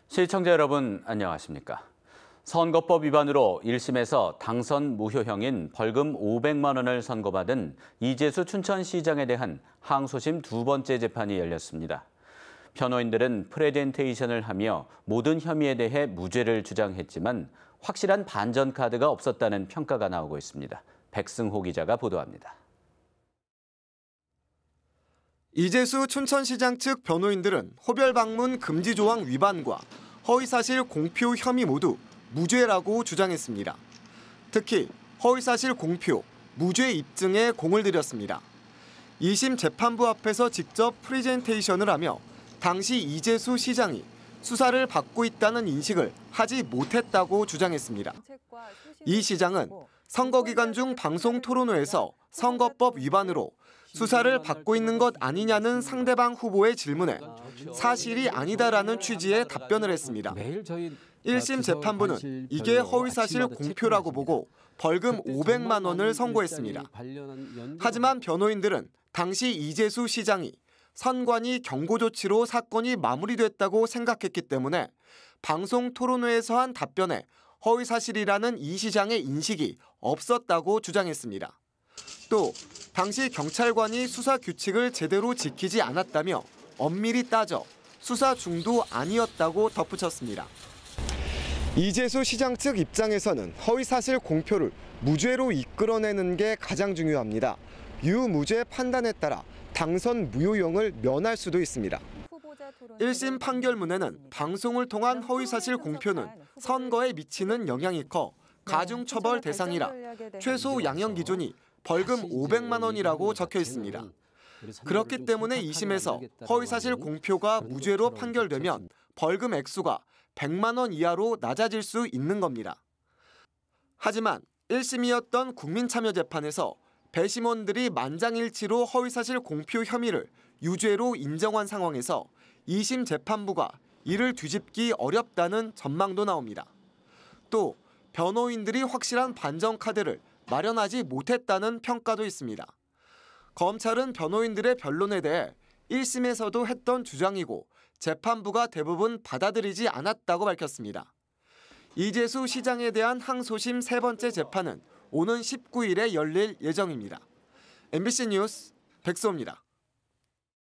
시청자 여러분 안녕하십니까? 선거법 위반으로 1심에서 당선 무효형인 벌금 500만 원을 선고받은 이재수 춘천시장에 대한 항소심 두 번째 재판이 열렸습니다. 변호인들은 프레젠테이션을 하며 모든 혐의에 대해 무죄를 주장했지만 확실한 반전 카드가 없었다는 평가가 나오고 있습니다. 백승호 기자가 보도합니다. 이재수 춘천시장 측 변호인들은 호별 방문 금지 조항 위반과 허위사실 공표 혐의 모두 무죄라고 주장했습니다. 특히 허위사실 공표, 무죄 입증에 공을 들였습니다. 2심 재판부 앞에서 직접 프레젠테이션을 하며 당시 이재수 시장이 수사를 받고 있다는 인식을 하지 못했다고 주장했습니다. 이 시장은 선거 기간 중 방송 토론회에서 선거법 위반으로 수사를 받고 있는 것 아니냐는 상대방 후보의 질문에 사실이 아니다라는 취지의 답변을 했습니다. 1심 재판부는 이게 허위사실 공표라고 보고 벌금 500만 원을 선고했습니다. 하지만 변호인들은 당시 이재수 시장이 선관위 경고 조치로 사건이 마무리됐다고 생각했기 때문에 방송 토론회에서 한 답변에 허위사실이라는 이 시장의 인식이 없었다고 주장했습니다. 또 당시 경찰관이 수사 규칙을 제대로 지키지 않았다며 엄밀히 따져 수사 중도 아니었다고 덧붙였습니다. 이재수 시장 측 입장에서는 허위사실 공표를 무죄로 이끌어내는 게 가장 중요합니다. 유무죄 판단에 따라 당선 무효형을 면할 수도 있습니다. 1심 판결문에는 방송을 통한 허위사실 공표는 선거에 미치는 영향이 커 가중처벌 대상이라 최소 양형 기준이 벌금 500만 원이라고 적혀 있습니다. 그렇기 때문에 2심에서 허위사실 공표가 무죄로 판결되면 벌금 액수가 100만 원 이하로 낮아질 수 있는 겁니다. 하지만 1심이었던 국민참여재판에서 배심원들이 만장일치로 허위사실 공표 혐의를 유죄로 인정한 상황에서 2심 재판부가 이를 뒤집기 어렵다는 전망도 나옵니다. 또 변호인들이 확실한 반전 카드를 마련하지 못했다는 평가도 있습니다. 검찰은 변호인들의 변론에 대해 1심에서도 했던 주장이고 재판부가 대부분 받아들이지 않았다고 밝혔습니다. 이재수 시장에 대한 항소심 세 번째 재판은 오는 19일에 열릴 예정입니다. MBC 뉴스 백수호입니다.